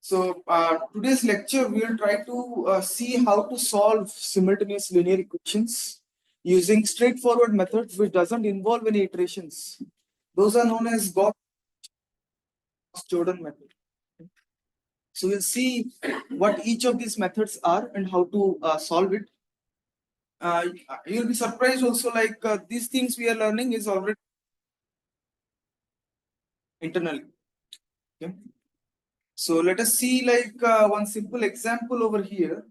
So today's lecture, we will try to see how to solve simultaneous linear equations using straightforward methods which doesn't involve any iterations. Those are known as Gauss-Jordan method. So we'll see what each of these methods are and how to solve it. You'll be surprised also, like these things we are learning is already internally. Okay. So let us see like one simple example over here.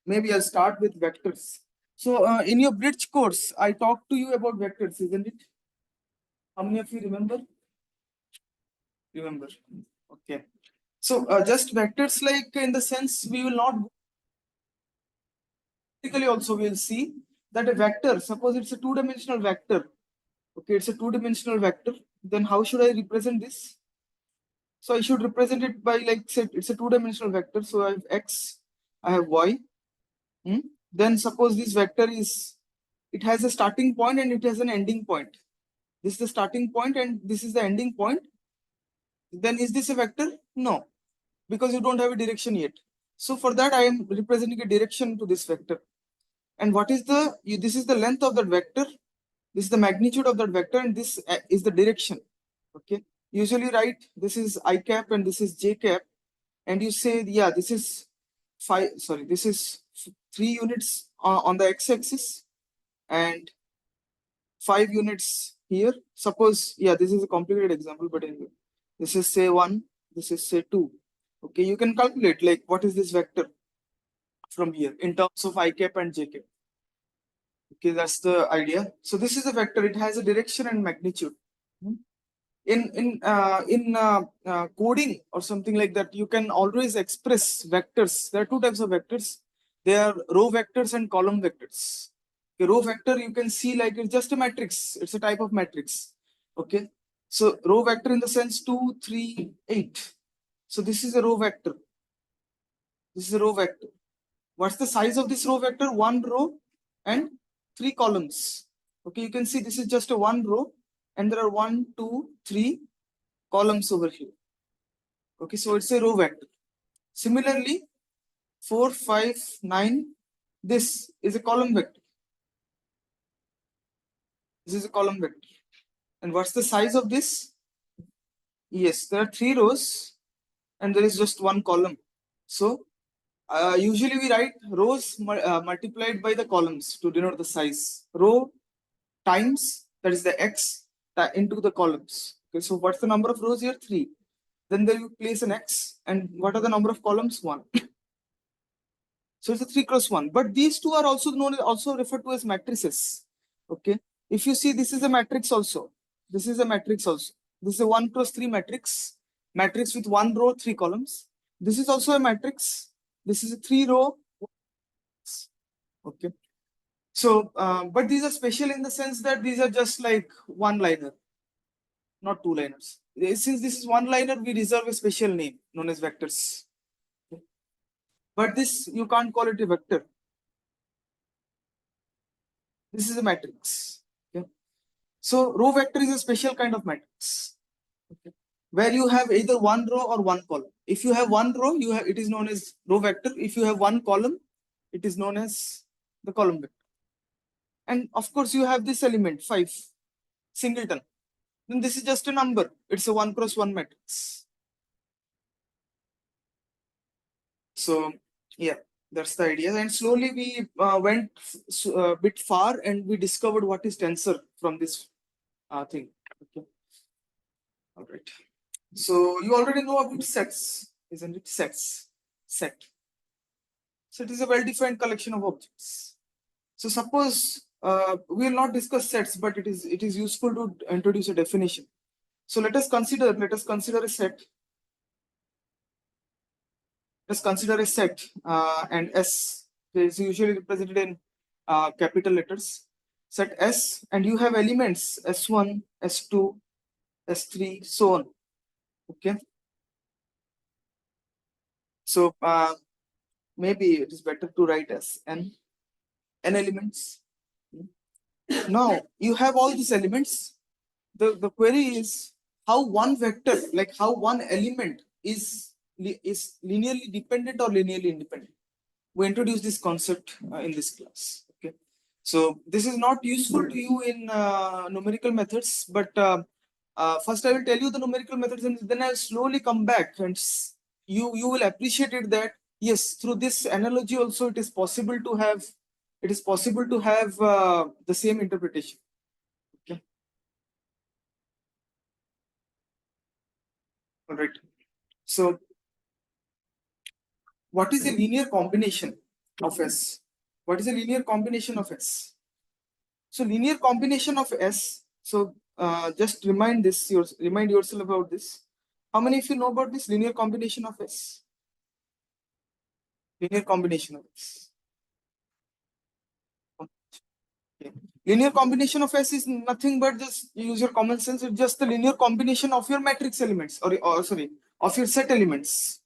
Maybe I'll start with vectors. So in your bridge course, I talked to you about vectors, isn't it? How many of you remember? Remember. Okay. So just vectors, like in the sense we will not basically also we'll see that a vector, suppose it's a two-dimensional vector. Okay, it's a two-dimensional vector. Then how should I represent this? So I should represent it by, like, say it's a two-dimensional vector. So I have x, I have y. Then suppose this vector is, it has a starting point and it has an ending point. This is the starting point and this is the ending point. Then is this a vector? No, because you don't have a direction yet. So for that, I am representing a direction to this vector. And what is the, this is the length of that vector. This is the magnitude of that vector and this is the direction. Okay. Usually write, this is I cap and this is j cap. And you say, yeah, this is this is 3 units on the x-axis and 5 units here. Suppose, yeah, this is a complicated example, but anyway, this is say 1, this is say 2. Okay, you can calculate like what is this vector from here in terms of I cap and j cap. Okay, that's the idea. So this is a vector, it has a direction and magnitude. In coding or something like that, you can always express vectors. There are two types of vectors. They are row vectors and column vectors. A row vector, you can see like it's just a matrix. It's a type of matrix. Okay. So row vector in the sense 2, 3, 8. So this is a row vector. This is a row vector. What's the size of this row vector? 1 row and 3 columns. Okay, you can see this is just a 1 row and there are 1, 2, 3 columns over here. Okay, so it's a row vector. Similarly, 4, 5, 9, this is a column vector. This is a column vector. And what's the size of this? Yes, there are 3 rows and there is just 1 column. So usually we write rows multiplied by the columns to denote the size. Row times, that is the x, into the columns. Okay, so what's the number of rows here? 3. Then there you place an x, and what are the number of columns? 1. So it's a 3 cross 1. But these two are also known, also referred to as matrices. Okay. If you see, this is a matrix also. This is a matrix also. This is a 1 cross 3 matrix. Matrix with 1 row, 3 columns. This is also a matrix. This is a 3 row. Okay. So, but these are special in the sense that these are just like one liner, not two liners. Since this is one liner, we reserve a special name known as vectors. Okay. But this, you can't call it a vector. This is a matrix. Okay. So row vector is a special kind of matrix. Okay. Where you have either one row or one column. If you have one row, you have, it is known as row vector. If you have one column, it is known as the column vector. And of course, you have this element 5, singleton. Then this is just a number. It's a 1 cross 1 matrix. So yeah, that's the idea. And slowly we went a bit far and we discovered what is tensor from this thing. Okay. All right. So you already know about sets, isn't it? Sets. Set. So it is a well-defined collection of objects. So suppose we will not discuss sets, but it is useful to introduce a definition. So let us consider a set. Let's consider a set and S is usually represented in capital letters. Set S, and you have elements S1, S2, S3, so on. Okay. So maybe it is better to write as n elements. Now you have all these elements. The query is how one vector, like how one element is linearly dependent or linearly independent. We introduce this concept in this class. Okay, so this is not useful to you in numerical methods, but first I will tell you the numerical methods, and then I'll slowly come back, and you will appreciate it that yes, through this analogy also it is possible to have the same interpretation. Okay, all right. So what is a linear combination of S? What is a linear combination of S? So linear combination of S. So just remind yourself about this. How many of you know about this linear combination of S? Linear combination of S. Okay. Linear combination of S is nothing but just use your common sense. It's just the linear combination of your matrix elements, or sorry, of your set elements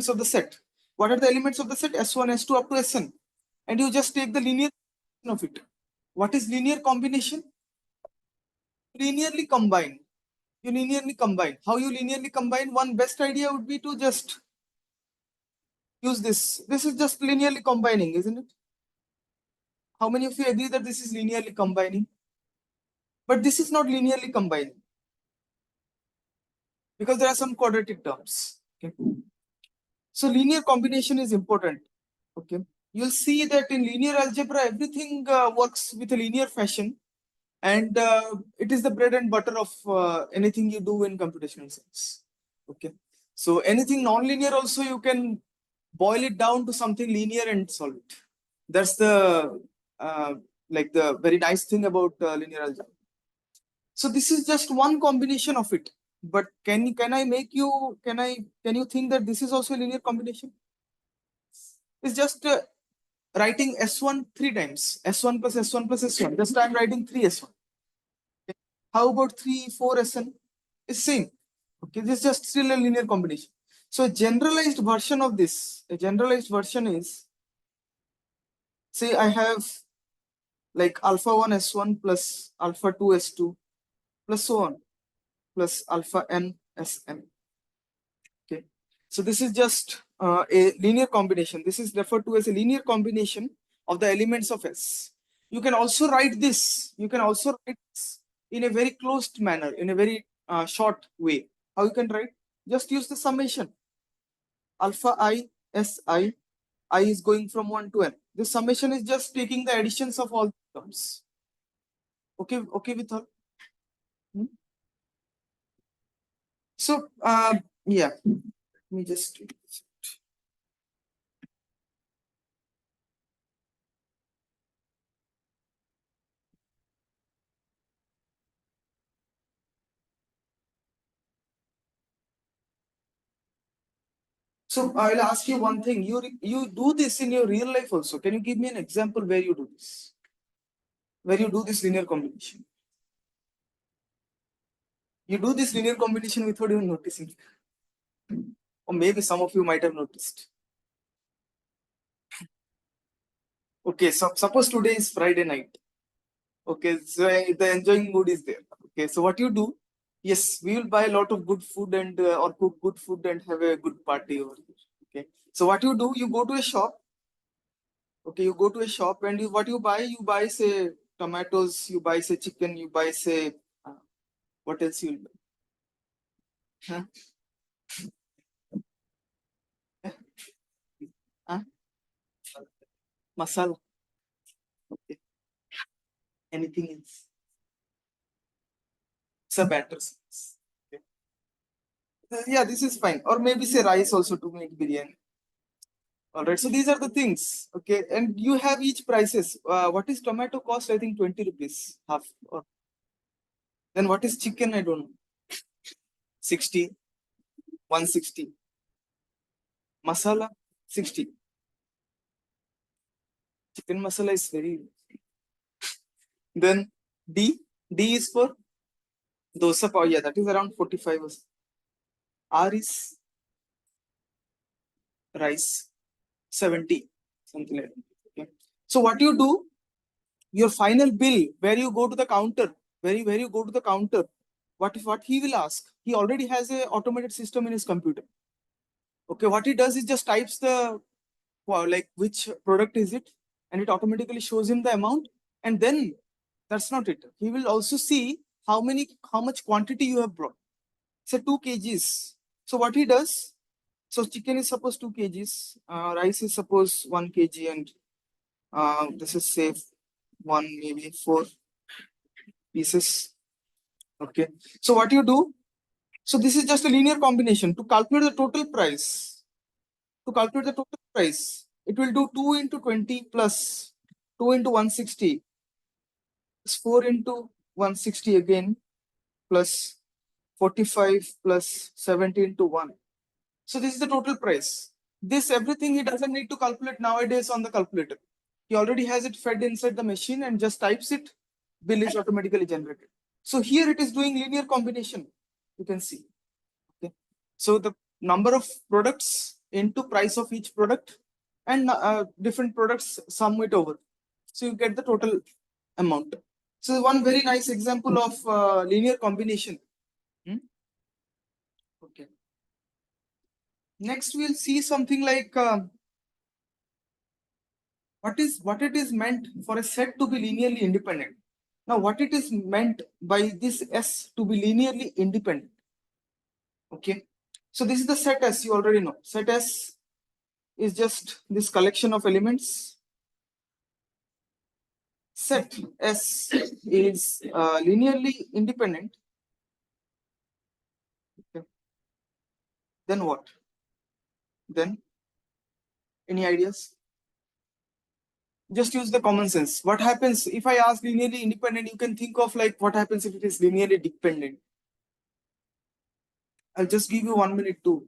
of the set. What are the elements of the set? S1, S2 up to Sn, and you just take the linear of it. What is linear combination? Linearly combine. You linearly combine. How you linearly combine? One best idea would be to just use this. This is just linearly combining, isn't it? How many of you agree that this is linearly combining? But this is not linearly combining because there are some quadratic terms. Okay. So linear combination is important. Okay. You'll see that in linear algebra, everything works with a linear fashion, and it is the bread and butter of anything you do in computational science. Okay. So anything non-linear also you can boil it down to something linear and solve it. That's the like the very nice thing about linear algebra. So this is just one combination of it. But can you think that this is also a linear combination? It's just writing S1 three times. S1 plus S1 plus S1. Just I'm writing 3S1. Okay. How about 3, 4 SN? It's same. Okay, this is just still a linear combination. So a generalized version of this, a generalized version is, say I have like alpha 1 S1 plus alpha 2 S2 plus so on plus alpha n Sn. Okay, so this is just a linear combination. This is referred to as a linear combination of the elements of S. You can also write this. You can also write this in a very closed manner, in a very short way. How you can write? Just use the summation. Alpha I Si, I is going from 1 to n. This summation is just taking the additions of all the terms. Okay with all? Hmm? So yeah, let me just do this. So I'll ask you one thing. You do this in your real life also. Can you give me an example where you do this? Where you do this linear combination? You do this linear combination without even noticing. Or maybe some of you might have noticed. Okay, so suppose today is Friday night. Okay, so the enjoying mood is there. Okay, so what you do? Yes, we will buy a lot of good food and or cook good food and have a good party over here. Okay, so what you do? You go to a shop. Okay, you go to a shop and what you buy? You buy say tomatoes. You buy say chicken. You buy say what else you will buy? Huh? Huh? Masala. Okay. Anything else? Some batter sauce. Okay. Yeah, this is fine. Or maybe say rice also to make biryani. All right. So these are the things. Okay. And you have each prices. What is tomato cost? I think 20 rupees half. Or then what is chicken? I don't know. 60, 160. Masala, 60. Chicken masala is very. Then D. D is for dosa pav. Yeah, that is around 45. R is rice, 70. Something like that. Okay. So what you do? Your final bill, where you go to the counter, where you go to the counter, what he will ask? He already has a automated system in his computer. Okay, what he does is just types the like which product is it, and it automatically shows him the amount. And then that's not it. He will also see how much quantity you have brought. Say 2 kgs. So what he does, so chicken is suppose 2 kgs, rice is suppose 1 kg, and this is say one maybe 4 pieces. Okay. So what you do? So this is just a linear combination to calculate the total price. To calculate the total price, it will do 2 into 20 plus 2 into 160 is 4 into 160 again plus 45 plus 70 into 1. So this is the total price. This everything he doesn't need to calculate nowadays on the calculator. He already has it fed inside the machine and just types it. Bill is automatically generated. So here it is doing linear combination. You can see. Okay. So the number of products into price of each product, and different products sum it over. So you get the total amount. So one very nice example of linear combination. Hmm? Okay. Next we'll see something like what it is meant for a set to be linearly independent. Now what it is meant by this S to be linearly independent. Okay. So this is the set S, you already know. Set S is just this collection of elements. Set S is linearly independent. Okay. Then what? Then any ideas? Just use the common sense. What happens if I ask linearly independent? You can think of like what happens if it is linearly dependent. I'll just give you 1 minute to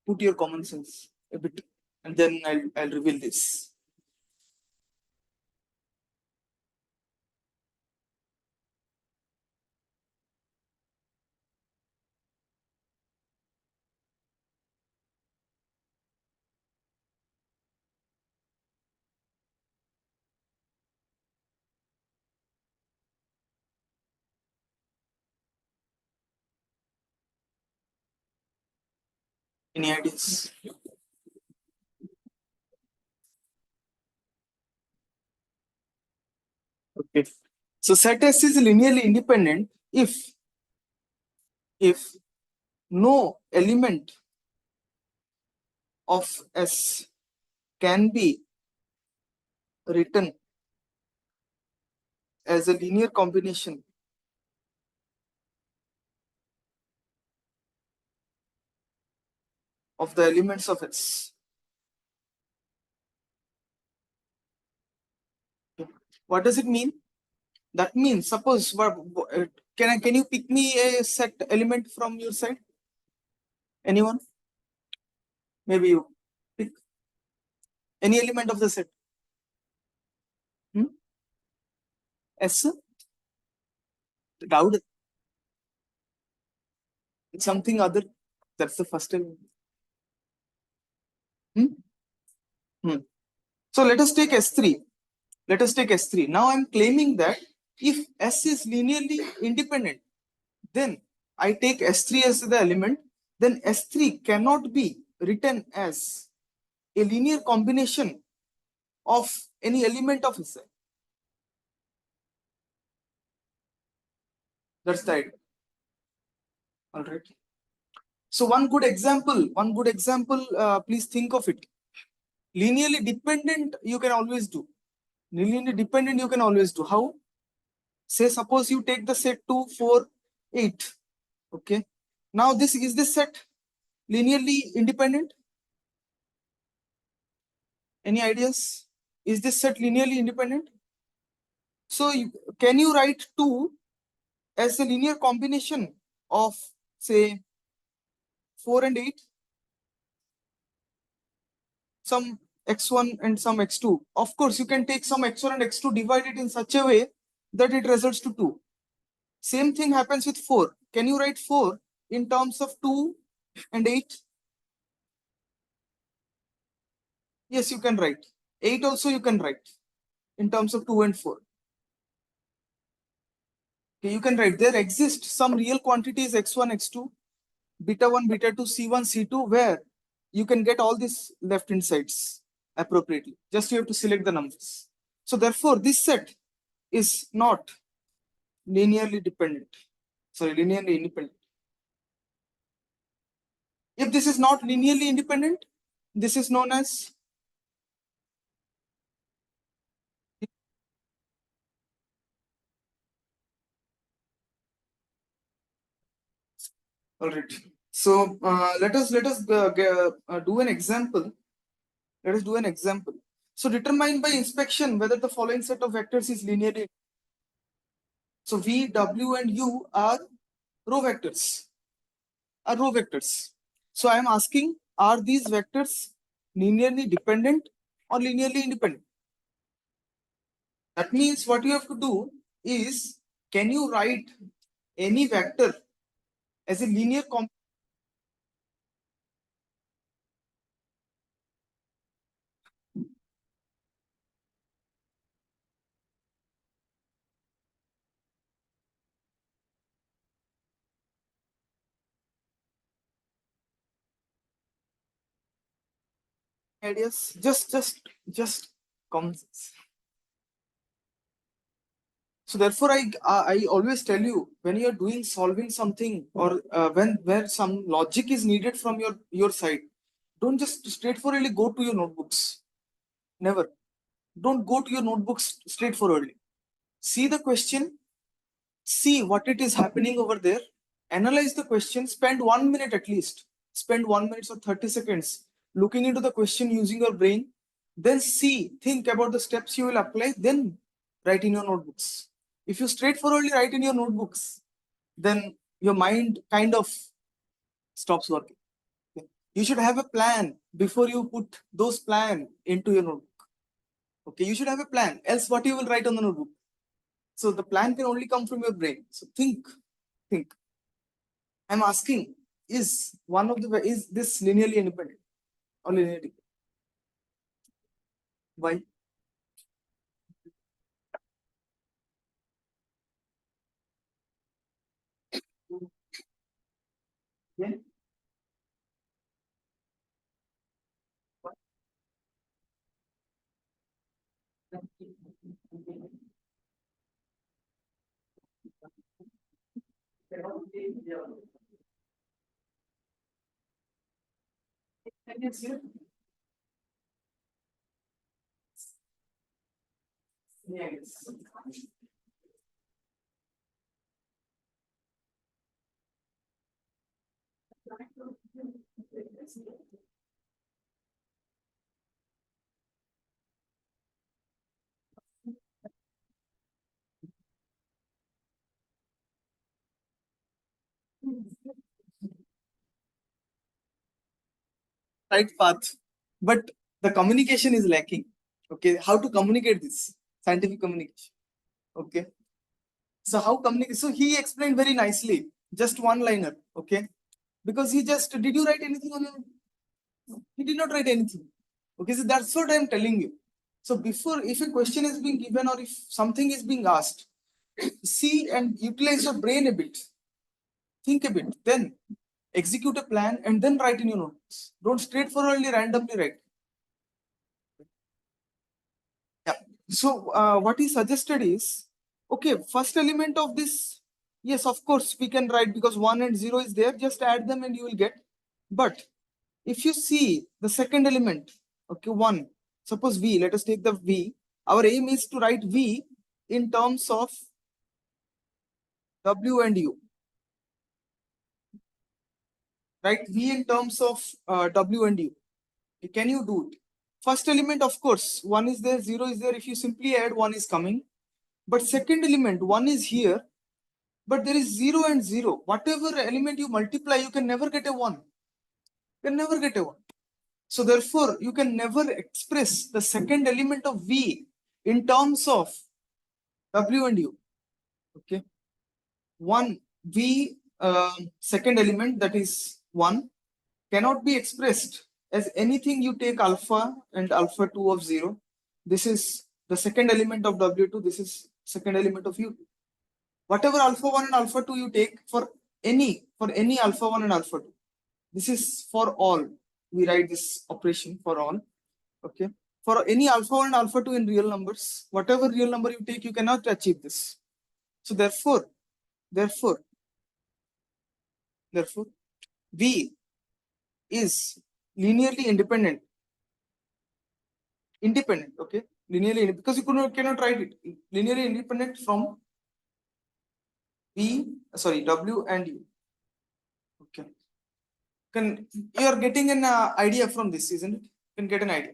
put your common sense a bit, and then I'll reveal this. Any ideas? Okay. So set S is linearly independent if no element of S can be written as a linear combination of the elements of S. What does it mean? That means suppose can you pick me a set element from your side? Anyone? Maybe you pick any element of the set. S. Doubt it's something other. That's the first element. Hmm? Hmm. So let us take S3. Let us take S3. Now I'm claiming that if S is linearly independent, then I take S3 as the element, then S3 cannot be written as a linear combination of any element of S. That's the idea. All right. So one good example, please think of it. Linearly dependent, you can always do. Linearly dependent, you can always do. How? Say, suppose you take the set 2, 4, 8. Okay. Now this is this set linearly independent? Any ideas? Is this set linearly independent? So can you write 2 as a linear combination of say 4 and 8? Some x1 and some x2. Of course, you can take some x1 and x2, divide it in such a way that it results to 2. Same thing happens with 4. Can you write 4 in terms of 2 and 8? Yes, you can write. 8 also you can write in terms of 2 and 4. Okay, you can write there exist some real quantities x1, x2. beta 1, beta 2, C1, C2, where you can get all these left hand sides appropriately. Just you have to select the numbers. So therefore, this set is not linearly dependent. Sorry, linearly independent. If this is not linearly independent, this is known as all right. So let us do an example. Let us do an example. So determine by inspection whether the following set of vectors is linearly. So V, W, and U are row vectors. Are row vectors. So I am asking, are these vectors linearly dependent or linearly independent? That means what you have to do is, can you write any vector as a linear component? Ideas? Just common sense. So therefore, I always tell you, when you are doing solving something, or when where some logic is needed from your side, don't just straightforwardly go to your notebooks. Never. Don't go to your notebooks straightforwardly. See the question, see what it is happening over there, analyze the question, spend 1 minute at least, spend 1 minute or 30 seconds looking into the question using your brain, then see, think about the steps you will apply, then write in your notebooks. If you straightforwardly write in your notebooks, then your mind kind of stops working. You should have a plan before you put those plan into your notebook. Okay, you should have a plan, else what you will write on the notebook? So the plan can only come from your brain. So think. I'm asking, is this linearly independent or linearly dependent? Why? Yeah. Yes. Right path, but the communication is lacking. Okay, how to communicate this? Scientific communication. Okay, so how communicate? So he explained very nicely, just one liner. Okay, because he just, did you write anything on your? He did not write anything. Okay, so that's what I'm telling you. So before, if a question is being given or if something is being asked, see and utilize your brain a bit, think a bit, then execute a plan and then write in your notes. Don't straightforwardly randomly write. Yeah. So what he suggested is, okay, first element of this, yes, of course we can write because 1 and 0 is there, just add them and you will get. But if you see the second element, okay, 1, suppose V, let us take the V. Our aim is to write V in terms of W and U. Write V in terms of W and U. Okay, can you do it? First element, of course, 1 is there, 0 is there. If you simply add, 1 is coming. But second element, 1 is here, but there is 0 and 0. Whatever element you multiply, you can never get a 1. You can never get a 1. So therefore, you can never express the second element of V in terms of W and U. Okay. 1, V, second element, that is 1, cannot be expressed as anything you take alpha and alpha 2 of 0. This is the second element of W2. This is second element of U2. Whatever alpha 1 and alpha 2 you take for for any alpha 1 and alpha 2. This is for all. We write this operation for all. Okay. For any alpha 1 and alpha 2 in real numbers, whatever real number you take, you cannot achieve this. So therefore, V is linearly independent. Okay. Linearly, because you cannot write it. Linearly independent from W and U. Okay. You are getting an idea from this, isn't it? You can get an idea.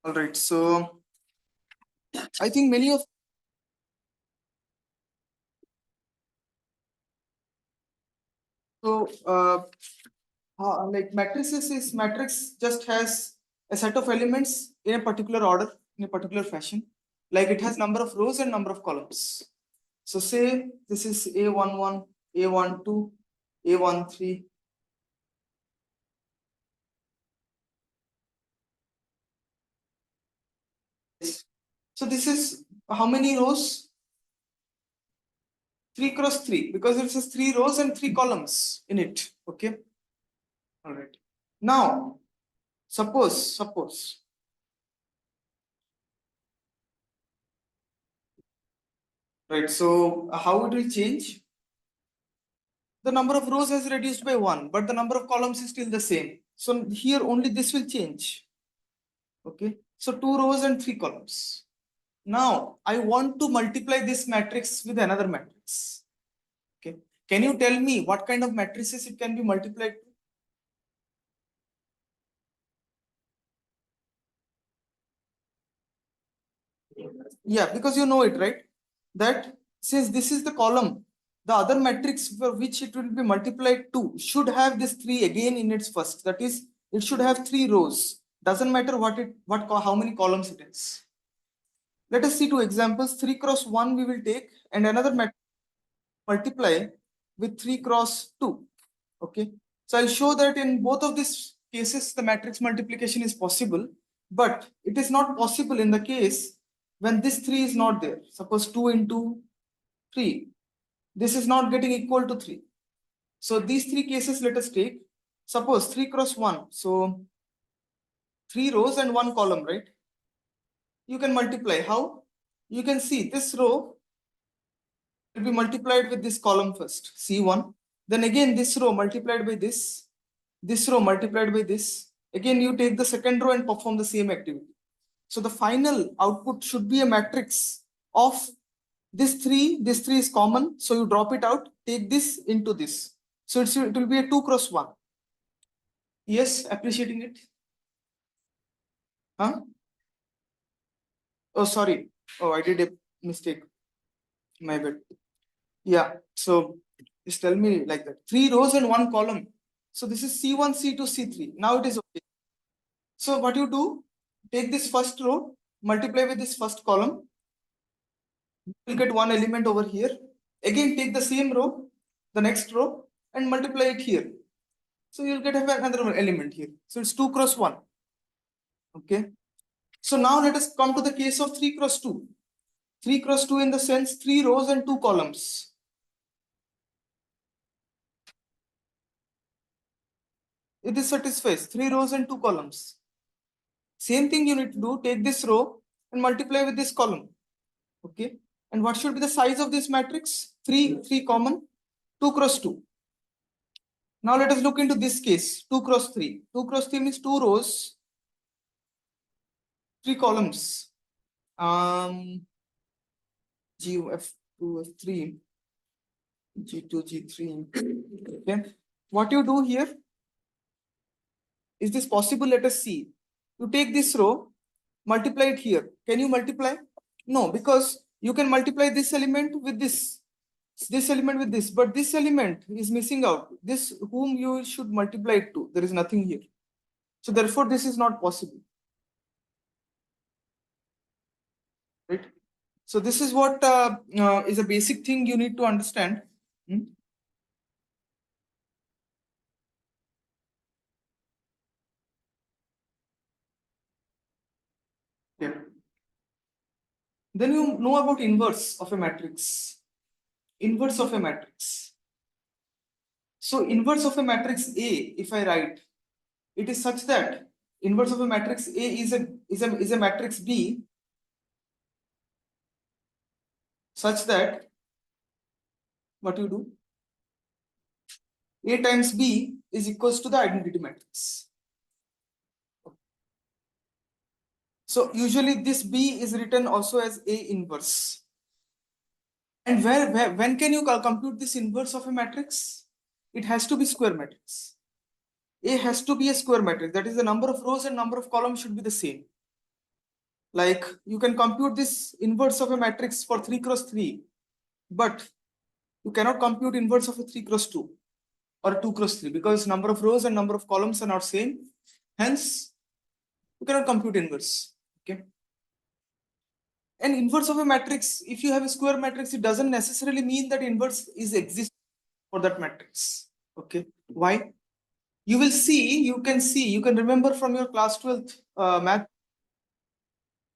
All right. So I think many of like matrix just has a set of elements in a particular order, in a particular fashion. Like it has number of rows and number of columns. So say this is A11, A12, A13. So this is how many rows? 3 cross 3, because it says 3 rows and 3 columns in it. Okay. All right. Now, suppose right. So how it will change? The number of rows has reduced by 1, but the number of columns is still the same. So here only this will change. Okay. So 2 rows and 3 columns. Now I want to multiply this matrix with another matrix. Okay. Can you tell me what kind of matrices it can be multiplied to? Yeah, because you know it, right? That since this is the column, the other matrix for which it will be multiplied to should have this 3 again in its first. That is, it should have 3 rows. Doesn't matter how many columns it is. Let us see two examples. 3 cross 1 we will take, and another matrix multiply with 3 cross 2. Okay. So I'll show that in both of these cases, the matrix multiplication is possible, but it is not possible in the case when this 3 is not there. Suppose 2 into 3. This is not getting equal to 3. So these 3 cases let us take. Suppose 3 cross 1. So 3 rows and 1 column, right? You can multiply. How? You can see this row will be multiplied with this column first, C1. Then again this row multiplied by this row multiplied by this. Again you take the second row and perform the same activity. So the final output should be a matrix of this 3 is common, so you drop it out, take this into this. So it will be a 2 cross 1. Yes, appreciating it. Huh? Oh, sorry. Oh, I did a mistake. My bad. Yeah. So just tell me like that. 3 rows and 1 column. So this is C1, C2, C3. Now it is okay. So what you do, take this first row, multiply with this first column. You will get one element over here. Again, take the same row, the next row, and multiply it here. So you'll get another element here. So it's 2 cross 1. Okay. So now let us come to the case of 3 cross 2. 3 cross 2 in the sense 3 rows and 2 columns. It is satisfies 3 rows and 2 columns. Same thing you need to do, take this row and multiply with this column. Okay. And what should be the size of this matrix? 3 common, 2 cross 2. Now let us look into this case, 2 cross 3. 2 cross 3 means 2 rows, 3 columns. G2, F3, G2, G3. Okay. What you do here, is this possible? Let us see. You take this row, multiply it here. Can you multiply? No, because you can multiply this element with this element with this, but this element is missing out. This whom you should multiply it to. There is nothing here. So therefore, this is not possible. Right? So this is what is a basic thing you need to understand. Hmm? Yeah. Then you know about inverse of a matrix. inverse of a matrix. So inverse of a matrix A, if I write, it is such that inverse of a matrix A is a matrix B such that what you do, A times B is equals to the identity matrix. So usually this B is written also as A inverse. And when can you compute this inverse of a matrix? It has to be square matrix. A has to be a square matrix. That is, the number of rows and number of columns should be the same. Like you can compute this inverse of a matrix for 3 cross 3, but you cannot compute inverse of a 3 cross 2 or 2 cross 3 because number of rows and number of columns are not same. Hence, you cannot compute inverse. Okay. And inverse of a matrix, if you have a square matrix, it doesn't necessarily mean that inverse is exist for that matrix. Okay. Why? You will see, you can remember from your class 12th math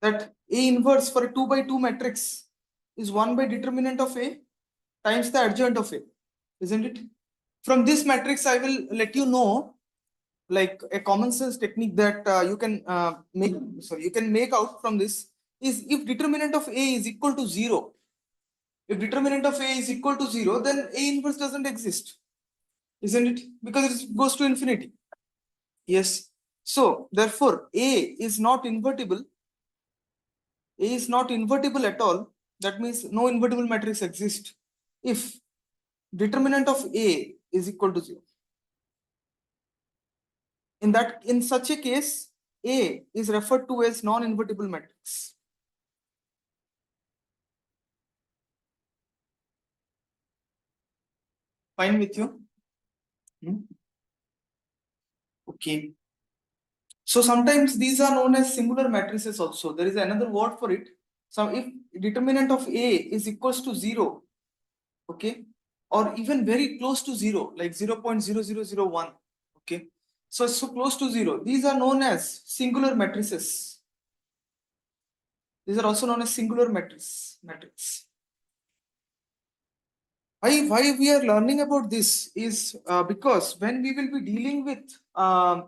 that A inverse for a 2 by 2 matrix is 1 by determinant of A times the adjoint of A, isn't it? From this matrix, I will let you know like a common sense technique that you can make out from this is if determinant of A is equal to 0. If determinant of A is equal to 0, then A inverse doesn't exist, isn't it? Because it goes to infinity. Yes. So therefore, A is not invertible. A is not invertible at all. That means no invertible matrix exists if determinant of A is equal to 0. In such a case, A is referred to as non-invertible matrix. Fine with you? Okay. So sometimes these are known as singular matrices also. There is another word for it. So if determinant of A is equals to 0, okay, or even very close to 0, like 0.0001, okay. So close to 0. These are known as singular matrices. These are also known as singular matrix. Why we are learning about this is because when we will be dealing with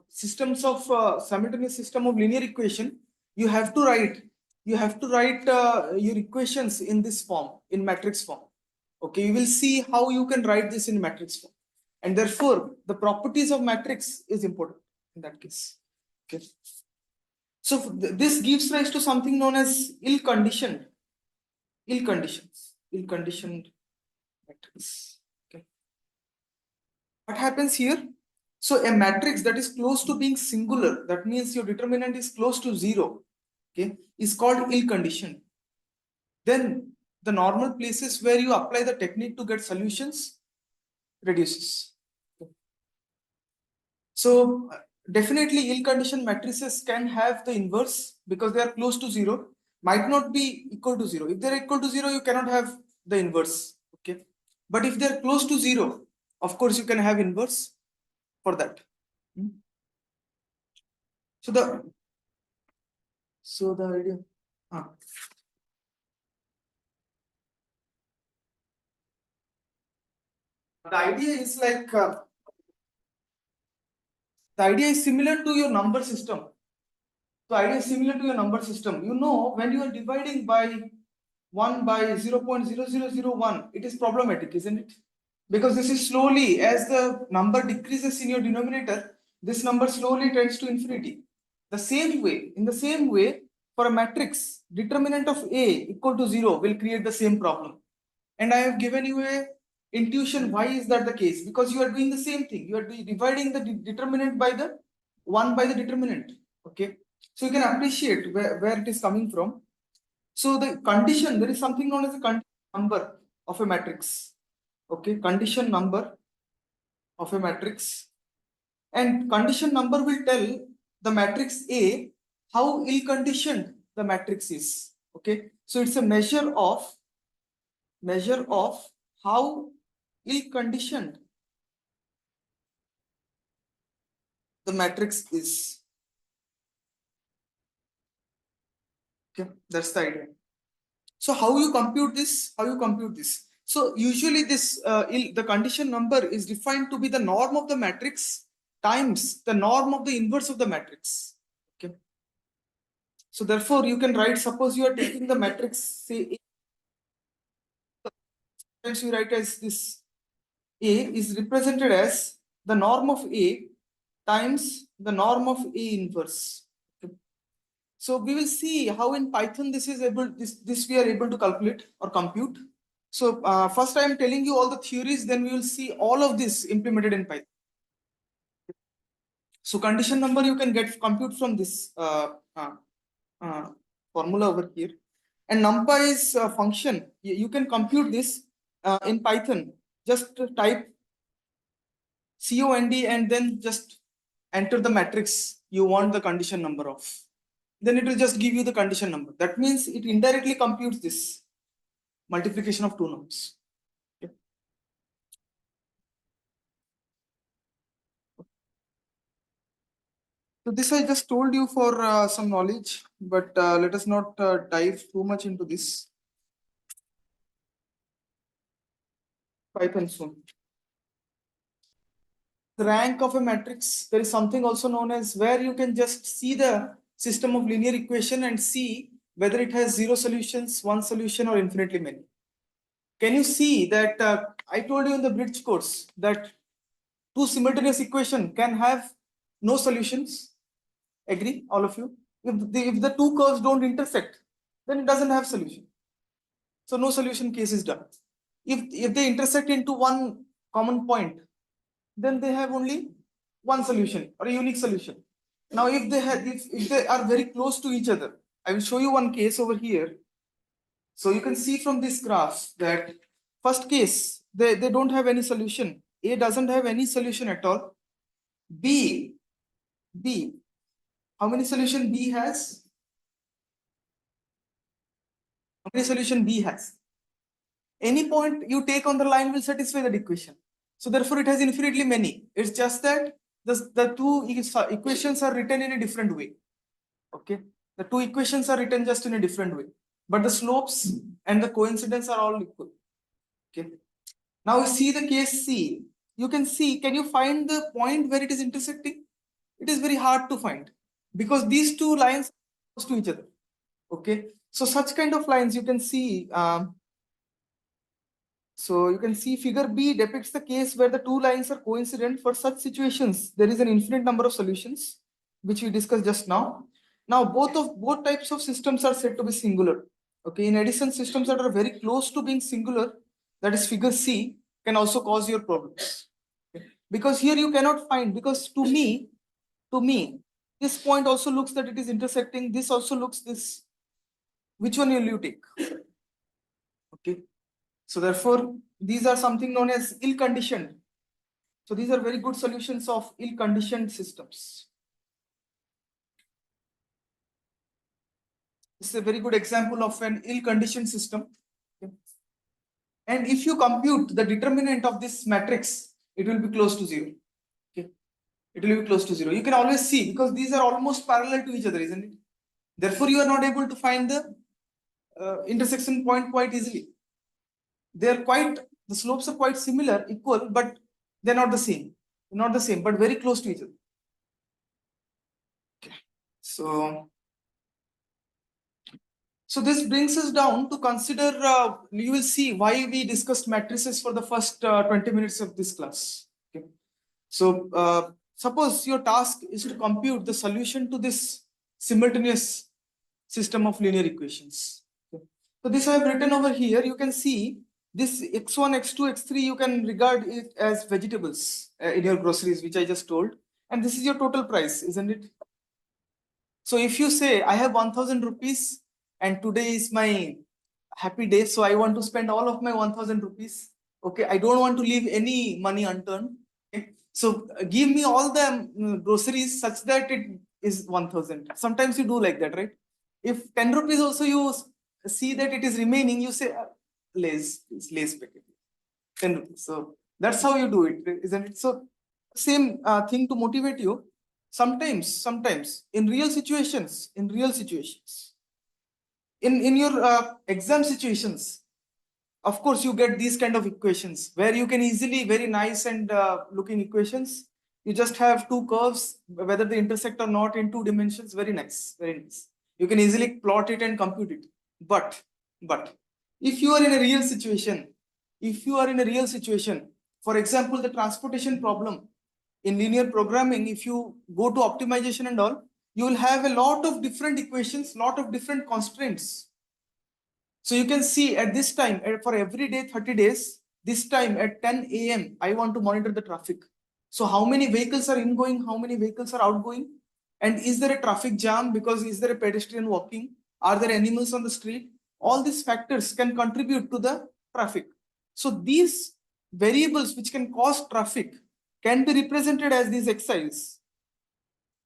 systems of simultaneous system of linear equation, you have to write your equations in this form, in matrix form. Okay, you will see how you can write this in matrix form, and therefore the properties of matrix is important in that case. Okay, so this gives rise to something known as ill-conditioned matrix. Okay. What happens here? So a matrix that is close to being singular, that means your determinant is close to 0, okay, is called ill-conditioned. Then the normal places where you apply the technique to get solutions reduces. Okay. So definitely ill-conditioned matrices can have the inverse because they are close to 0, might not be equal to 0. If they're equal to 0, you cannot have the inverse. Okay. But if they're close to 0, of course you can have inverse for that. So the idea, the idea is like the idea is similar to your number system. The idea is similar to your number system. You know, when you are dividing by 1 by 0.0001, it is problematic, isn't it? Because this is slowly, as the number decreases in your denominator, this number slowly tends to infinity. In the same way, for a matrix, determinant of A equal to 0 will create the same problem. And I have given you a intuition why is that the case, because you are doing the same thing. You are dividing the determinant by the 1 by the determinant. Okay, so you can appreciate where it is coming from. So the condition, there is something known as a condition number of a matrix. Okay, condition number of a matrix, and condition number will tell the matrix A how ill conditioned the matrix is. Okay, so it's a measure of how ill conditioned the matrix is. Okay, that's the idea. So how you compute this? So usually this the condition number is defined to be the norm of the matrix times the norm of the inverse of the matrix. Okay. So therefore you can write, suppose you are taking the matrix, say sometimes you write as this A is represented as the norm of A times the norm of A inverse. Okay. So we will see how in Python this is able, this we are able to calculate or compute. So first I am telling you all the theories, then we will see all of this implemented in Python. So condition number you can get compute from this formula over here. And numpy is a function. You can compute this in Python. Just type COND and then just enter the matrix you want the condition number of. Then it will just give you the condition number. That means it indirectly computes this multiplication of two norms. Okay. So this I just told you for some knowledge, but let us not dive too much into this. Python soon. The rank of a matrix, there is something also known as where you can just see the system of linear equation and see whether it has zero solutions, one solution, or infinitely many. Can you see that I told you in the bridge course that two simultaneous equation can have no solutions? Agree, all of you? If the two curves don't intersect, then it doesn't have solution. So no solution case is done. If they intersect into one common point, then they have only one solution or a unique solution. Now, if they are very close to each other, I will show you one case over here. So you can see from this graph that first case, they don't have any solution. A doesn't have any solution at all. B, how many solution B has? How many solution B has? Any point you take on the line will satisfy that equation. So therefore it has infinitely many. It's just that the two equations are written in a different way. Okay. The two equations are written just in a different way. But the slopes and the coincidence are all equal. Okay. Now you see the case C. You can see, can you find the point where it is intersecting? It is very hard to find because these two lines are close to each other. Okay. So such kind of lines you can see. So you can see figure B depicts the case where the two lines are coincident. For such situations, there is an infinite number of solutions, which we discussed just now. Now, both types of systems are said to be singular. Okay, in addition, systems that are very close to being singular, that is figure C, can also cause your problems. Okay. Because here you cannot find, because to me, this point also looks that it is intersecting. This also looks this. Which one will you take? Okay. So therefore, these are something known as ill-conditioned. So these are very good solutions of ill-conditioned systems. This is a very good example of an ill-conditioned system. Okay. And if you compute the determinant of this matrix, it will be close to zero. Okay. It will be close to zero. You can always see because these are almost parallel to each other, isn't it? Therefore, you are not able to find the intersection point quite easily. The slopes are quite similar, equal, but they're not the same. Not the same, but very close to each other. Okay. So this brings us down to consider, you will see why we discussed matrices for the first 20 minutes of this class. Okay. So suppose your task is to compute the solution to this simultaneous system of linear equations. Okay. So this I have written over here. You can see this x1, x2, x3, you can regard it as vegetables in your groceries, which I just told. And this is your total price, isn't it? So if you say, I have 1000 rupees and today is my happy day, so I want to spend all of my 1000 rupees. Okay, I don't want to leave any money unturned. Okay? So give me all the groceries such that it is 1000. Sometimes you do like that, right? If 10 rupees also you see that it is remaining, you say, Lays packet, 10 rupees. So that's how you do it, isn't it? So same thing to motivate you. Sometimes in real situations, in your exam situations, of course, you get these kind of equations where you can easily, very nice and looking equations. You just have two curves, whether they intersect or not in two dimensions. Very nice, very nice. You can easily plot it and compute it. But if you are in a real situation, for example, the transportation problem in linear programming, if you go to optimization and all, you will have a lot of different equations, lot of different constraints. So you can see at this time, for every day, 30 days, this time at 10 a.m., I want to monitor the traffic. So how many vehicles are ingoing, how many vehicles are outgoing? And is there a traffic jam because is there a pedestrian walking? Are there animals on the street? All these factors can contribute to the traffic. So these variables which can cause traffic can be represented as these xi's.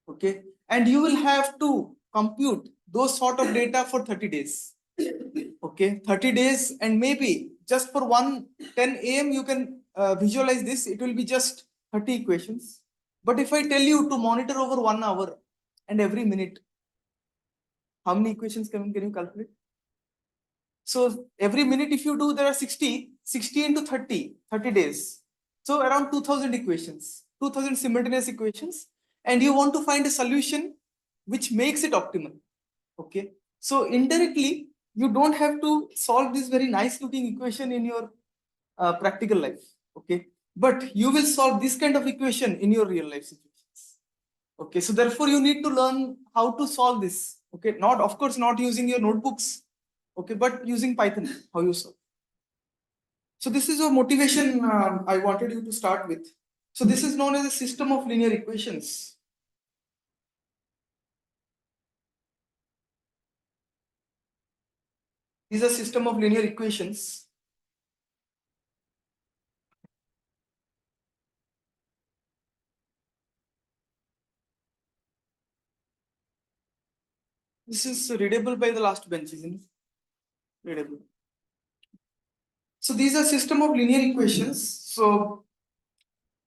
Okay. And you will have to compute those sort of data for 30 days. Okay, 30 days, and maybe just for 10 a.m. you can visualize this. It will be just 30 equations. But if I tell you to monitor over 1 hour and every minute, how many equations can you calculate? So every minute, if you do, there are 60 into 30 days. So around 2000 equations, 2000 simultaneous equations, and you want to find a solution which makes it optimal. Okay. So indirectly, you don't have to solve this very nice looking equation in your practical life. Okay. But you will solve this kind of equation in your real life situations. Okay. So therefore, you need to learn how to solve this. Okay. Not, of course, not using your notebooks. Okay. But using Python, how you solve. So this is a motivation I wanted you to start with. So this is known as a system of linear equations. These are system of linear equations. This is readable by the last bench, isn't it? Readable. So these are system of linear equations. So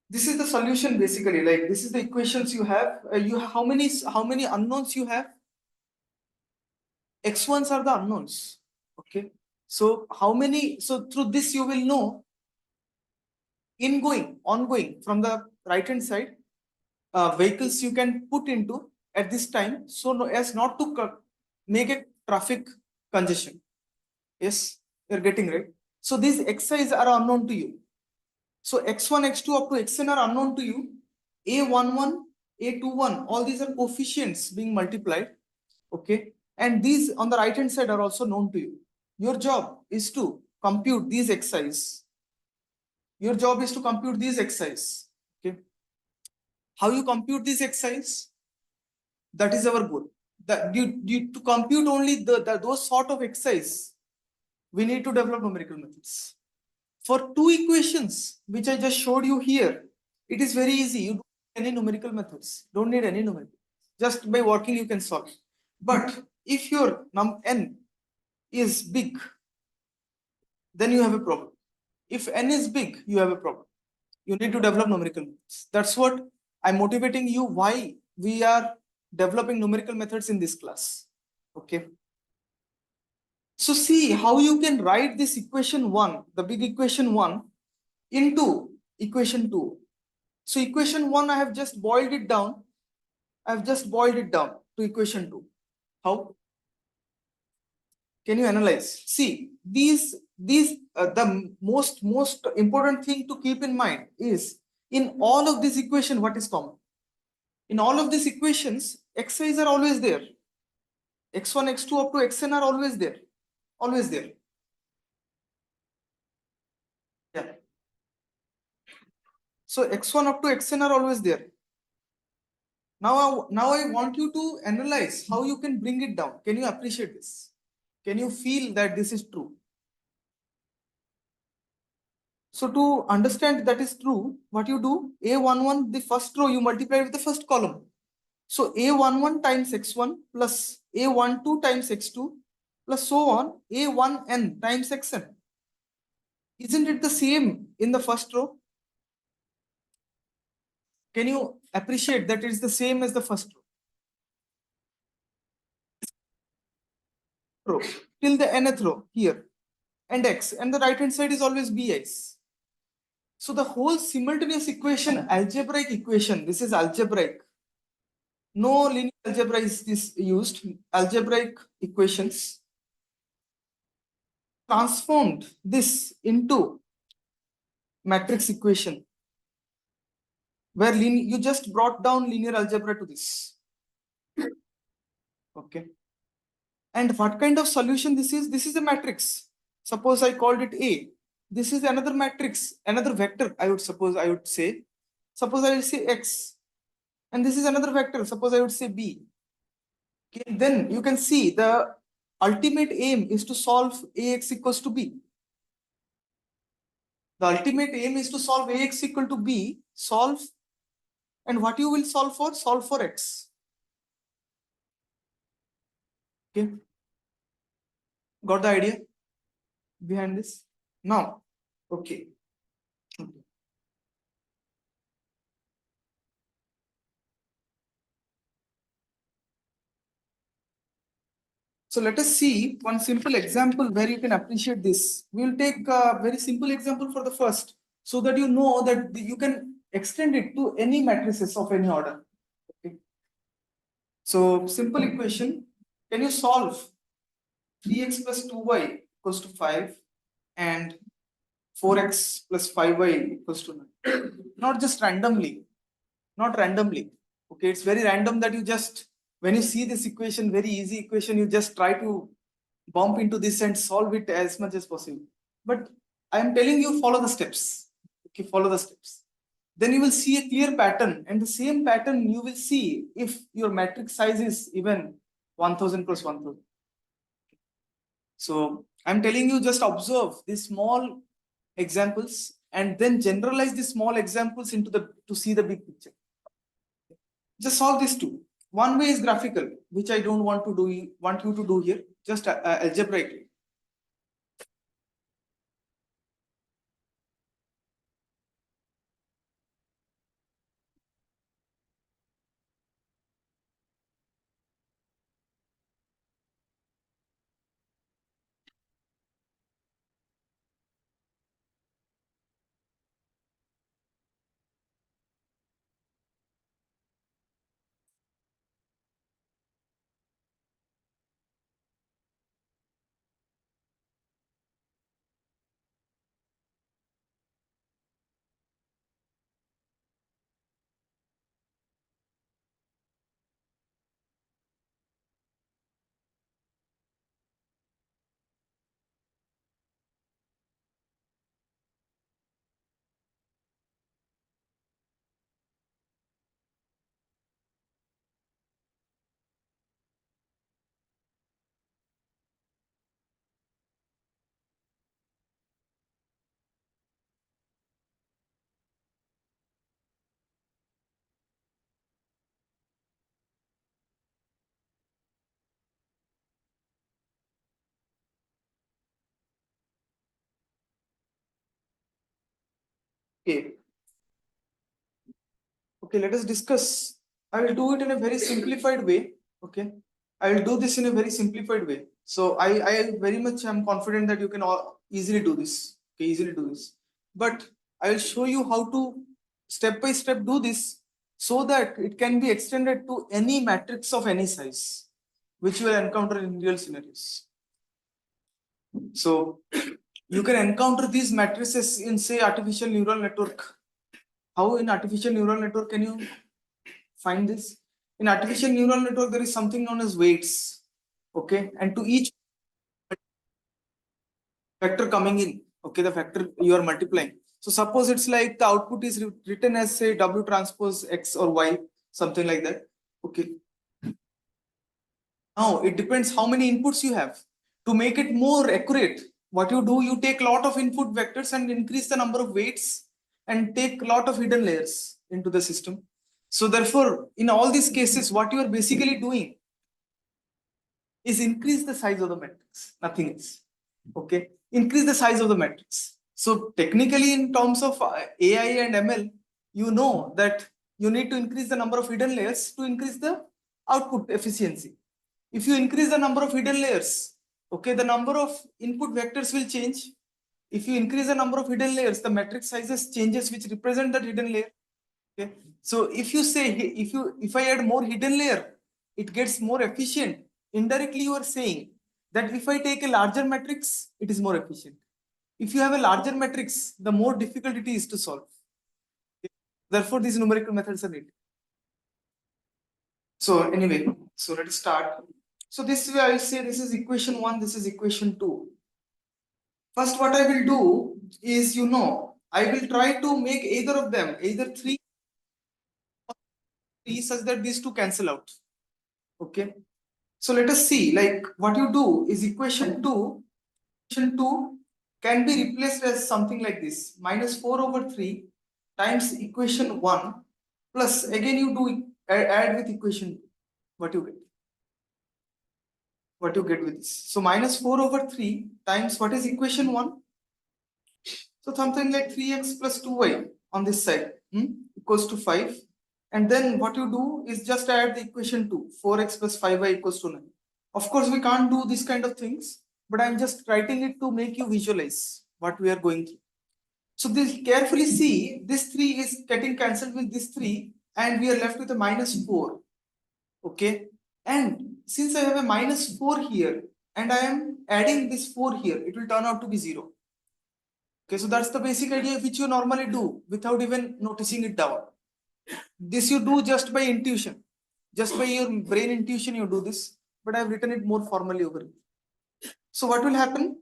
this is the solution basically. Like this is the equations you have. How many unknowns you have? X1s are the unknowns. Okay. So how many? So through this you will know ongoing from the right hand side vehicles you can put into at this time, so as not to make a traffic congestion. Yes, you're getting right. So these xi's are unknown to you. So x1, x2 up to xn are unknown to you. A11, A21, all these are coefficients being multiplied. Okay. And these on the right hand side are also known to you. Your job is to compute these xi's. Your job is to compute these xi's. Okay. How you compute these xi's? That is our goal. That to compute only those sort of xi's, we need to develop numerical methods. For two equations, which I just showed you here, it is very easy. You don't need any numerical methods. Don't need any numerical. Just by working, you can solve. But if your n is big, then you have a problem. If n is big, you have a problem. You need to develop numerical methods. That's what I'm motivating you. Why we are developing numerical methods in this class. Okay. So see how you can write this equation 1, the big equation 1, into equation 2. So equation 1, I have just boiled it down. To equation 2. How? Can you analyze? See, the most important thing to keep in mind is in all of this equation, what is common? In all of these equations, xi's are always there. X1, x2 up to xn are always there. Always there. Yeah. So x1 up to xn are always there. Now I want you to analyze how you can bring it down. Can you appreciate this? Can you feel that this is true? So to understand that is true, what you do, A11, the first row, you multiply with the first column. So A11 times x1 plus A12 times x2 plus so on, A1n times xn. Isn't it the same in the first row? Can you appreciate that it's the same as the first row? Till the nth row here. and x, and the right hand side is always bi's. So the whole simultaneous equation, algebraic equation, this is algebraic. No linear algebra is this used. Algebraic equations transformed this into matrix equation, where you just brought down linear algebra to this. Okay. And what kind of solution this is? This is a matrix. Suppose I called it A. This is another matrix, another vector, I would say. Suppose I will say X. And this is another vector. Suppose I would say B. Okay. Then you can see the ultimate aim is to solve Ax equals to B. The ultimate aim is to solve Ax equal to B, solve, and what you will solve for? Solve for X. Okay. Got the idea behind this? Now, okay. So let us see one simple example where you can appreciate this. We will take a very simple example for the first, so that you know that you can extend it to any matrices of any order. Okay. So simple equation, can you solve 3x plus 2y equals to 5 and 4x plus 5y equals to 9? Not just randomly, not randomly. Okay, it's very random that you just, when you see this equation, very easy equation, you just try to bump into this and solve it as much as possible. But I am telling you, follow the steps. Okay, follow the steps. Then you will see a clear pattern, and the same pattern you will see if your matrix size is even 1000 plus 1000. So I'm telling you, just observe these small examples and then generalize these small examples into to see the big picture. Just solve these two. One way is graphical, which I don't want you to do here, just algebraically. Okay. Okay, let us discuss. I will do it in a very simplified way. Okay. I will do this in a very simplified way. So I very much am confident that you can easily do this. Okay, easily do this. But I will show you how to step by step do this so that it can be extended to any matrix of any size, which you will encounter in real scenarios. So you can encounter these matrices in, say, artificial neural network. How in artificial neural network can you find this? In artificial neural network, there is something known as weights. Okay, and to each vector coming in, okay, the vector you are multiplying. So suppose it's like the output is written as, say, W transpose X or Y, something like that. Okay. Now it depends how many inputs you have. To make it more accurate, what you do, you take a lot of input vectors and increase the number of weights and take a lot of hidden layers into the system. So therefore, in all these cases, what you are basically doing is increase the size of the matrix, nothing else. Okay, increase the size of the matrix. So technically, in terms of AI and ML, you know that you need to increase the number of hidden layers to increase the output efficiency. If you increase the number of hidden layers, Okay, the number of input vectors will change. If you increase the number of hidden layers, the matrix sizes changes which represent that hidden layer. Okay, so if you say if I add more hidden layer, it gets more efficient. Indirectly, you are saying that if I take a larger matrix, it is more efficient. If you have a larger matrix, the more difficult it is to solve. Therefore, these numerical methods are needed. So anyway, so let's start. So this way I will say this is equation 1, this is equation 2. First, what I will do is, I will try to make either of them, either 3 such that these two cancel out. Okay. So let us see, like what you do is equation 2 can be replaced as something like this, minus 4 over 3 times equation 1 plus again you do add with equation 2. What you get? What you get with this? So minus 4 over 3 times what is equation 1? So something like 3x plus 2y on this side equals to 5. And then what you do is just add the equation 2, 4x plus 5y equals to 9. Of course, we can't do this kind of things, but I'm just writing it to make you visualize what we are going through. So this carefully see, this 3 is getting cancelled with this 3 and we are left with a minus 4. Okay. And since I have a minus 4 here and I am adding this 4 here, it will turn out to be 0. Okay, so that's the basic idea which you normally do without even noticing it down. This you do just by intuition, just by your brain intuition you do this, but I've written it more formally over here. So what will happen?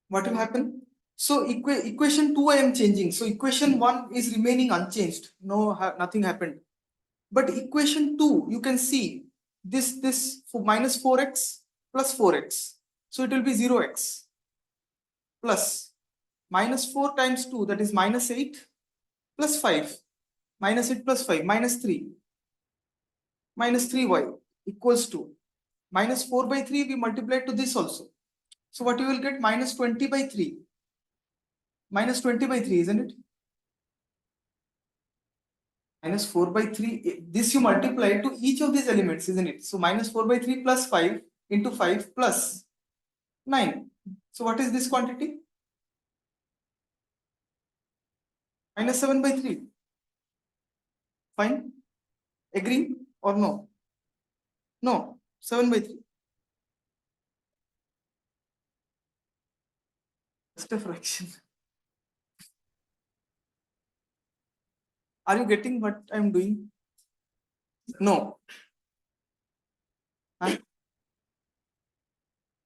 What will happen? So equation 2 I am changing. So equation 1 is remaining unchanged. Nothing happened. But equation 2, you can see this for minus 4x plus 4x. So it will be 0x plus minus 4 times 2, that is minus 8 plus 5, minus 8 plus 5, minus 3y equals to minus 4 by 3, we multiply to this also. So what you will get? Minus 20 by 3. Minus 20 by 3, isn't it? Minus 4 by 3, this you multiply to each of these elements, isn't it? So minus 4 by 3 plus 5 into 5 plus 9. So what is this quantity? Minus 7 by 3. Fine? Agree or no? No, 7 by 3. Just a fraction. Are you getting what I'm doing? No. Huh?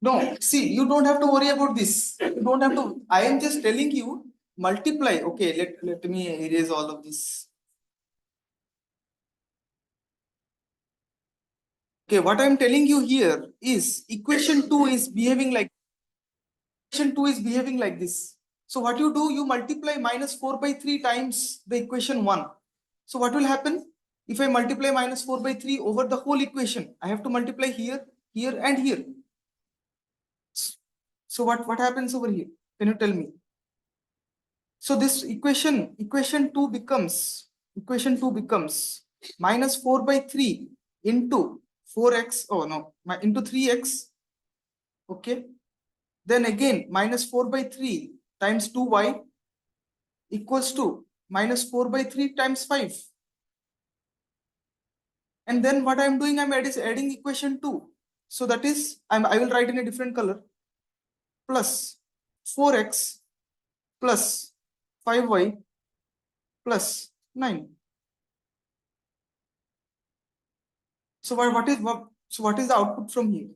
No, see, you don't have to worry about this. You don't have to. I am just telling you, multiply. Okay, let me erase all of this. Okay, what I'm telling you here is equation 2 is behaving like this. So what you do, you multiply minus 4 by 3 times the equation 1. So what will happen? If I multiply minus 4 by 3 over the whole equation, I have to multiply here, here, and here. So what happens over here? Can you tell me? So this equation 2 becomes minus 4 by 3 into 4x, into 3x. Okay. Then again, minus 4 by 3 times 2y equals to minus 4 by 3 times 5. And then what I'm doing, I'm adding equation 2. So that is, I will write in a different color, plus 4x plus 5y plus 9. So what is the output from here?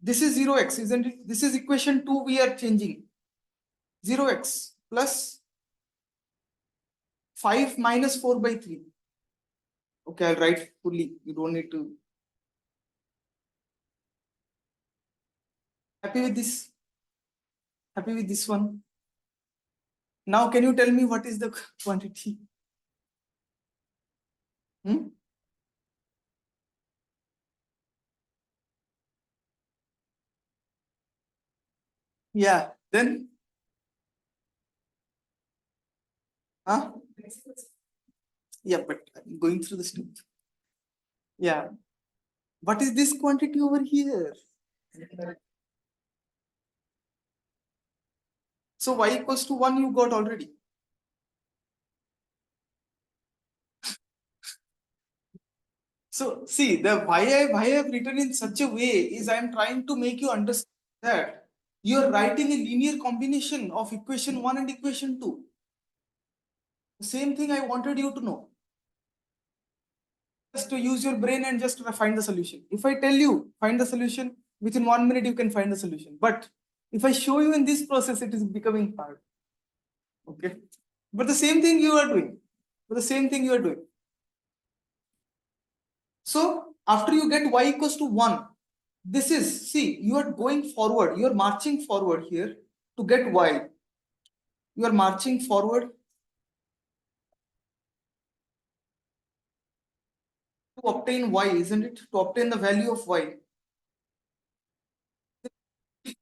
This is 0x, isn't it? This is equation 2 we are changing. 0x plus 5 minus 4 by 3. Okay, I'll write fully. You don't need to. Happy with this? Happy with this one? Now, can you tell me what is the quantity? Yeah, then? Huh? Yeah, but I'm going through the step. Yeah. What is this quantity over here? So y equals to 1 you got already. So see, the why I have written in such a way is I am trying to make you understand that you are writing a linear combination of equation 1 and equation 2. The same thing I wanted you to know. Just to use your brain and just find the solution. If I tell you find the solution, within 1 minute you can find the solution. But if I show you in this process, it is becoming hard. Okay. But the same thing you are doing. But the same thing you are doing. So after you get y equals to 1, this is, see, you are going forward, you are marching forward here to get y. You are marching forward to obtain y, isn't it? To obtain the value of y.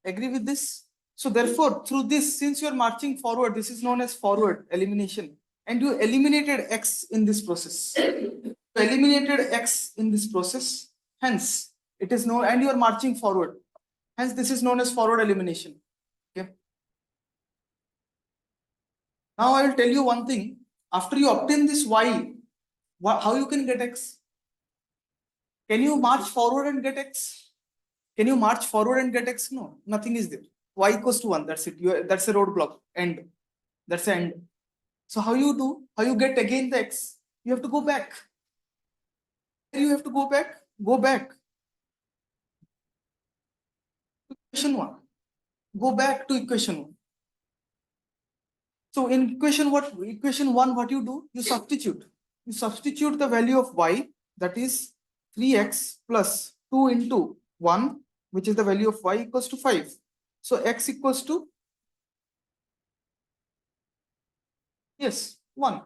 Agree with this? So therefore, through this, since you are marching forward, this is known as forward elimination. And you eliminated x in this process. You eliminated x in this process. Hence, it is known, and you are marching forward. Hence, this is known as forward elimination. Okay. Now I will tell you one thing. After you obtain this y, how you can get x? Can you march forward and get x? Can you march forward and get x? No, nothing is there. Y equals to 1. That's it. That's a roadblock. End. That's the end. So how you do? How you get again the x? You have to go back. You have to go back. Go back. Equation 1. Go back to equation 1. So in equation 1, what you do? You substitute. You substitute the value of y, that is 3x plus 2 into 1, which is the value of y equals to 5. So x equals to, yes, 1.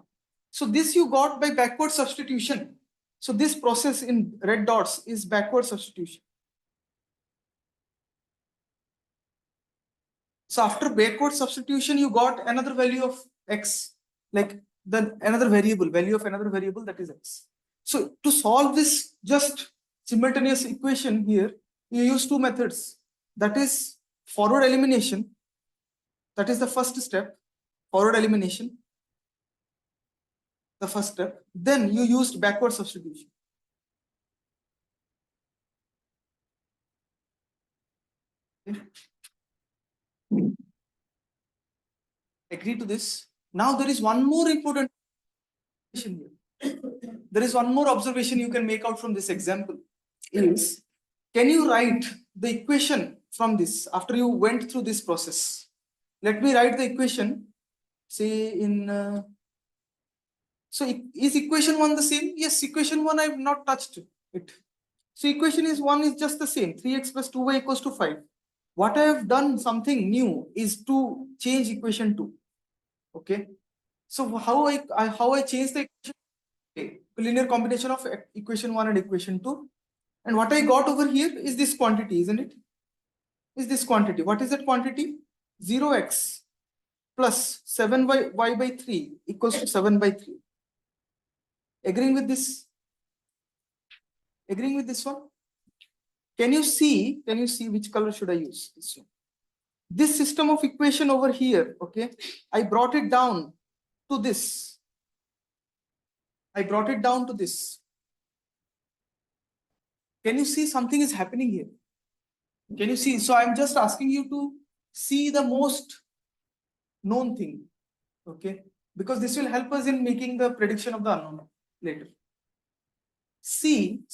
So this you got by backward substitution. So this process in red dots is backward substitution. So after backward substitution, you got another value of x, like another variable, value of another variable, that is x. So to solve this just simultaneous equation here, you use two methods. That is forward elimination. That is the first step, forward elimination, the first step. Then you used backward substitution. Okay. Agree to this. Now there is one more important here. There is one more observation you can make out from this example is, can you write the equation from this after you went through this process? Let me write the equation, say in, so is equation 1 the same? Yes, equation 1 I have not touched it. So equation is 1 is just the same, 3x plus 2y equals to 5. What I have done something new is to change equation 2. Okay. So how I change the equation? Okay. Linear combination of equation 1 and equation 2. And what I got over here is this quantity, isn't it? Is this quantity. What is that quantity? 0x plus 7y by 3 equals to 7 by 3. Agreeing with this? Agreeing with this one? Can you see which color should I use? This one. This system of equation over here, okay, I brought it down to this. I brought it down to this. Can you see something is happening here? Can you see? So I'm just asking you to see the most known thing, okay? Because this will help us in making the prediction of the unknown later. See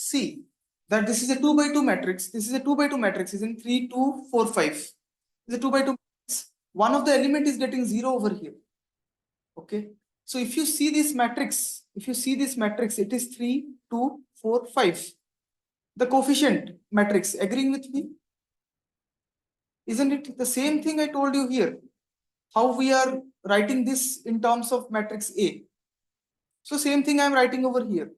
that this is a 2 by 2 matrix. This is a 2 by 2 matrix, is in 3, 2, 4, 5. This is a 2 by 2 matrix. One of the element is getting 0 over here. Okay. So if you see this matrix, it is 3, 2, 4, 5. The coefficient matrix, agreeing with me? Isn't it the same thing I told you here? How we are writing this in terms of matrix A. So same thing I am writing over here.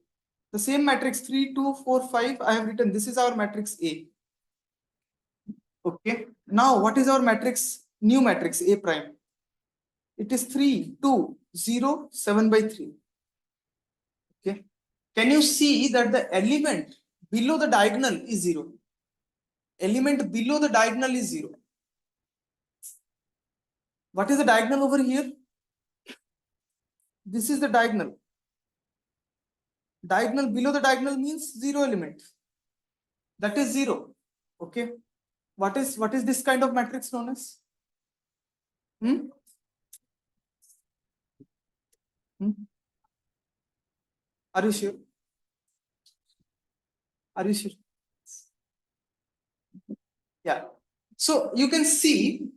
The same matrix 3, 2, 4, 5 I have written. This is our matrix A. Okay. Now what is our matrix? New matrix A prime. It is 3, 2, 0, 7 by 3. Okay. Can you see that the element below the diagonal is 0? element below the diagonal is 0. What is the diagonal over here? This is the diagonal. Diagonal below the diagonal means 0 element. That is 0. Okay. What is this kind of matrix known as? Hmm? Hmm? Are you sure? Are you sure? Yeah. So you can see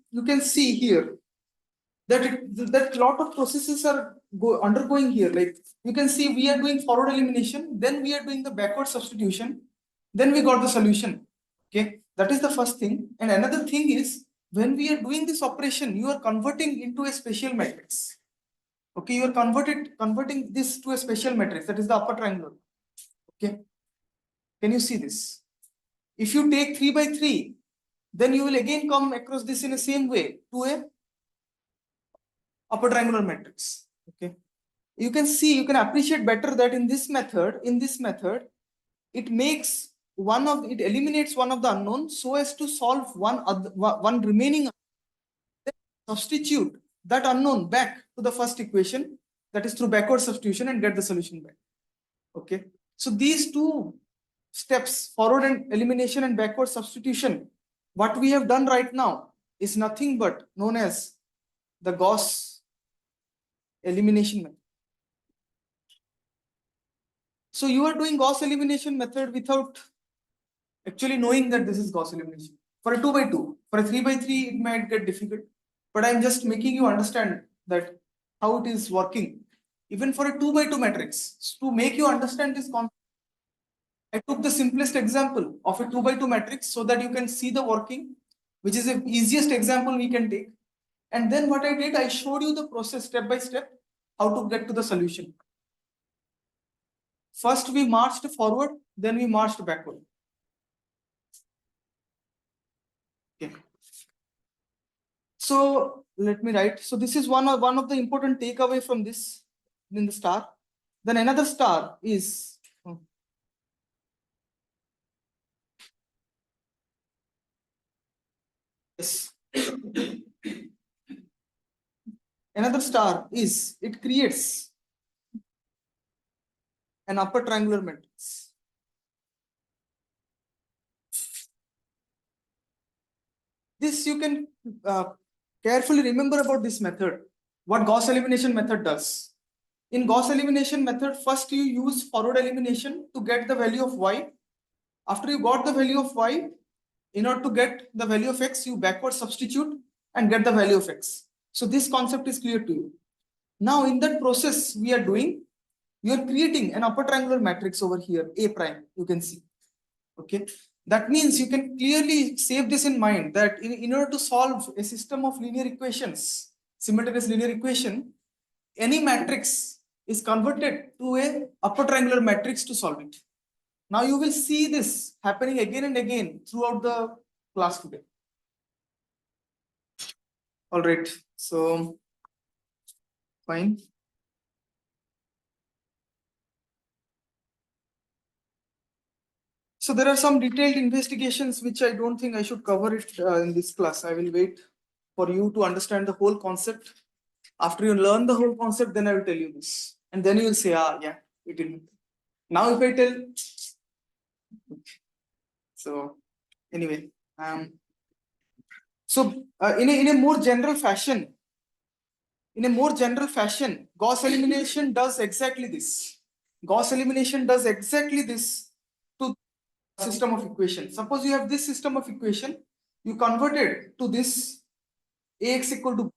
here that lot of processes are undergoing here. Like you can see, we are doing forward elimination, then we are doing the backward substitution, then we got the solution. Okay, that is the first thing. And another thing is, when we are doing this operation, you are converting into a special matrix. Okay, you are converting this to a special matrix, that is the upper triangular. Okay, can you see this? If you take 3 by 3, then you will again come across this in the same way to a upper triangular matrix. Okay, you can see, you can appreciate better that in this method, it makes it eliminates one of the unknowns so as to solve one remaining, substitute that unknown back to the first equation, that is through backward substitution, and get the solution back. Okay, so these two steps, forward and elimination and backward substitution, what we have done right now is nothing but known as the Gauss elimination method. So you are doing Gauss elimination method without actually knowing that this is Gauss elimination. For a 2 by 2, for a 3 by 3, it might get difficult, but I'm just making you understand that how it is working. Even for a 2 by 2 matrix, to make you understand this concept, I took the simplest example of a 2 by 2 matrix so that you can see the working, which is the easiest example we can take. And then what I did, I showed you the process step by step, how to get to the solution. First we marched forward, then we marched backward. Okay. So let me write. So this is one of the important takeaway from this in the star. Then another star is yes. Another star is it creates an upper triangular matrix. This you can carefully remember about this method. What Gauss elimination method does. In Gauss elimination method, first you use forward elimination to get the value of y. After you got the value of y, in order to get the value of x, you backward substitute and get the value of x. So this concept is clear to you. Now in that process we are doing, we are creating an upper triangular matrix over here, A prime, you can see. Okay, that means you can clearly save this in mind that in order to solve a system of linear equations, simultaneous linear equation, any matrix is converted to a upper triangular matrix to solve it. Now you will see this happening again and again throughout the class today. All right, so fine. So there are some detailed investigations which I don't think I should cover it in this class. I will wait for you to understand the whole concept. After you learn the whole concept, then I will tell you this. And then you will say, ah, yeah, it will. Now if I tell, so anyway, so in a more general fashion, Gauss elimination does exactly this. Gauss elimination does exactly this to system of equation. Suppose you have this system of equation, you convert it to this Ax equal to.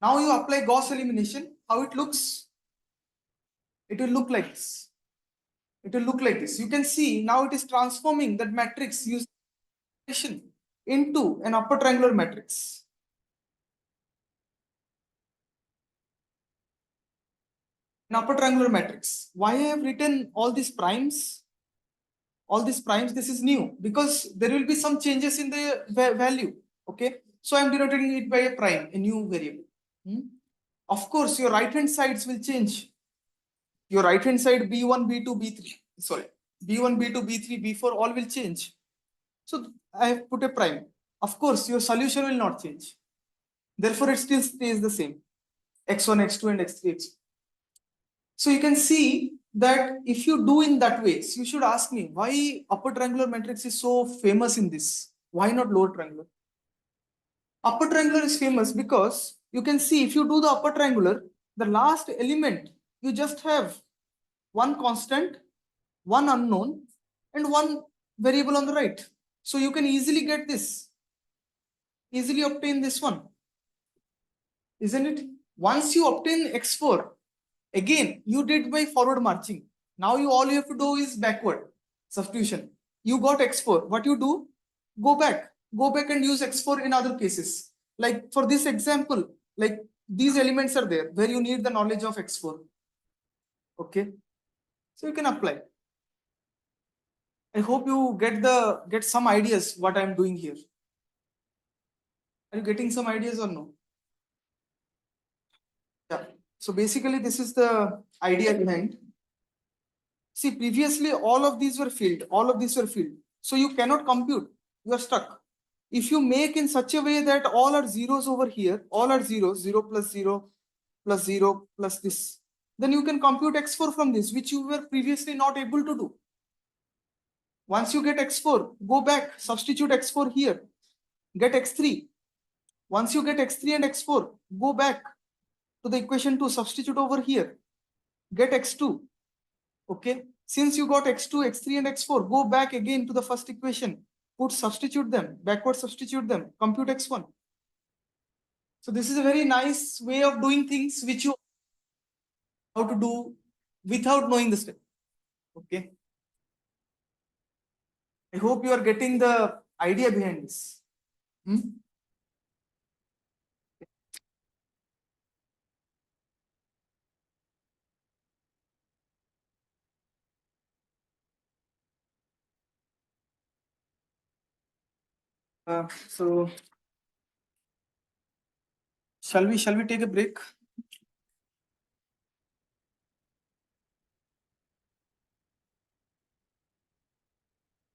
Now you apply Gauss elimination. How it looks? It will look like this. It will look like this. You can see now it is transforming that matrix using into an upper triangular matrix. An upper triangular matrix. Why I have written all these primes? All these primes, this is new because there will be some changes in the value. Okay, so I'm denoting it by a prime, a new variable. Of course, your right hand sides will change. Your right hand side B1, B2, B3, sorry, B1, B2, B3, B4, all will change. So I have put a prime. Of course, your solution will not change. Therefore, it still stays the same. X1, X2, and X3, X2. So you can see that if you do in that way, so you should ask me why upper triangular matrix is so famous in this. Why not lower triangular? Upper triangular is famous because you can see if you do the upper triangular, the last element, you just have one constant, one unknown, and one variable on the right. So you can easily get this, easily obtain this one, isn't it? Once you obtain x4, again, you did by forward marching. Now all you have to do is backward substitution. You got x4. What you do? Go back and use x4 in other cases. Like for this example, like these elements are there where you need the knowledge of x4. Okay, so you can apply. I hope you get some ideas what I'm doing here. Are you getting some ideas or no? Yeah. So basically, this is the idea behind. See, previously all of these were filled. All of these were filled. So you cannot compute. You are stuck. If you make in such a way that all are zeros over here, all are zeros, 0 plus 0 plus 0 plus this, then you can compute x4 from this, which you were previously not able to do. Once you get x4, go back, substitute x4 here, get x3. Once you get x3 and x4, go back to the equation 2, substitute over here, get x2. Okay, since you got x2, x3, and x4, go back again to the first equation, substitute them, backward substitute them, compute x1. So this is a very nice way of doing things which you how to do without knowing the step. Okay, I hope you are getting the idea behind this. So shall we take a break?